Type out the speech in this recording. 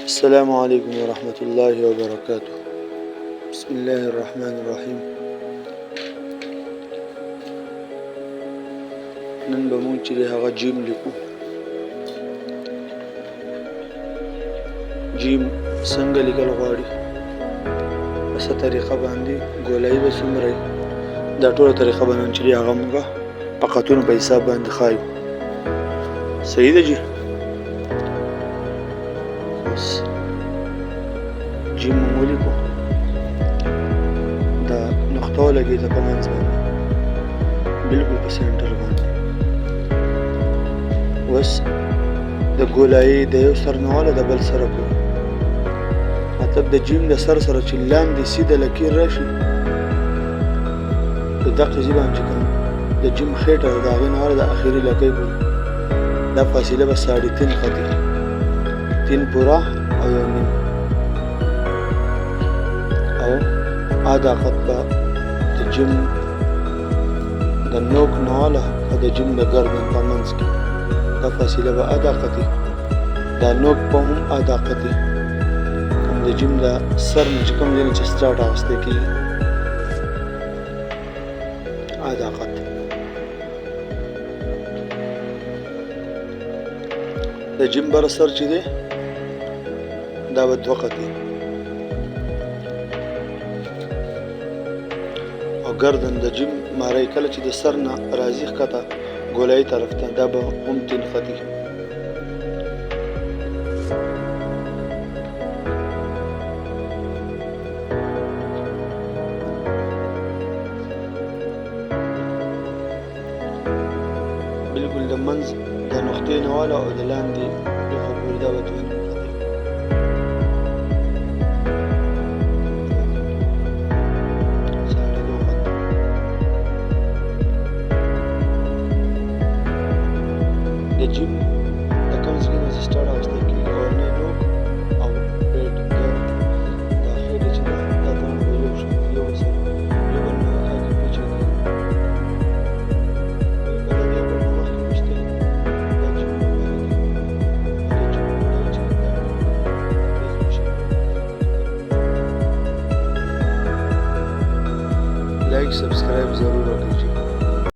السلام عليكم ورحمة الله وبركاته. بسم الله الرحمن الرحيم. نن به مونږ چې هغه جیم لیکو. جیم څنګه لیکل غواړي، په څه طریقه باندې، ګولایي به څومره وي، دا ټوله طریقه به نن چې هغه مونږ په خطونو په حساب باندې ښایو. صحیح ده جی. بس جیم مونږ ولیکو، دا نقطه ولګېده په منځ باندې بلکل په سینټر باندې. اوس د ګولایي د یو سر نه واله د بل سره پورې، مطلب د جیم د سر سره چې لاندې سیده لکیر راشي، په دقه ځای باندې چې کوم د جیم خېټه ده د هغې نه واله د اخري لکۍ پورې دا فاصله به 3.5 خطي، 3 پوره او 1 نیم، او دا خط به د جیم د نوک نه واله او د جیم د ګردن په منځ کې دا فاصله به ادا خطي، دا نوک به هم ادا خطي، کوم د جیم د سر نه چې کوم ځای نه چې سټارټ اخیستی کېږي ادا خط. د جیم بره سر چې دی دا به 2 خطي، او ګردن د جیم ماری کله چې د سر نه راځي ښکته ګولایي طرف ته دا به هم 3 خطي. بلکل د منځ د نقطې نه واله او د لاندې لوښه پورې دا به 2 خطي. د جیم د کوم ځای نه چې سټارټ اخیستی کېږي اورنی نوک او پیټ دا خېټه چې ده دا دواړه به یو شي، یو بل سره یو بل نه هغې پیچلي دي، که د دې بل نه مخکې ویشتل دا جیم ګولایي دی، او د جیم ګولایي چې ده دا تیز ویشل. لایک سبسکرایب ضرور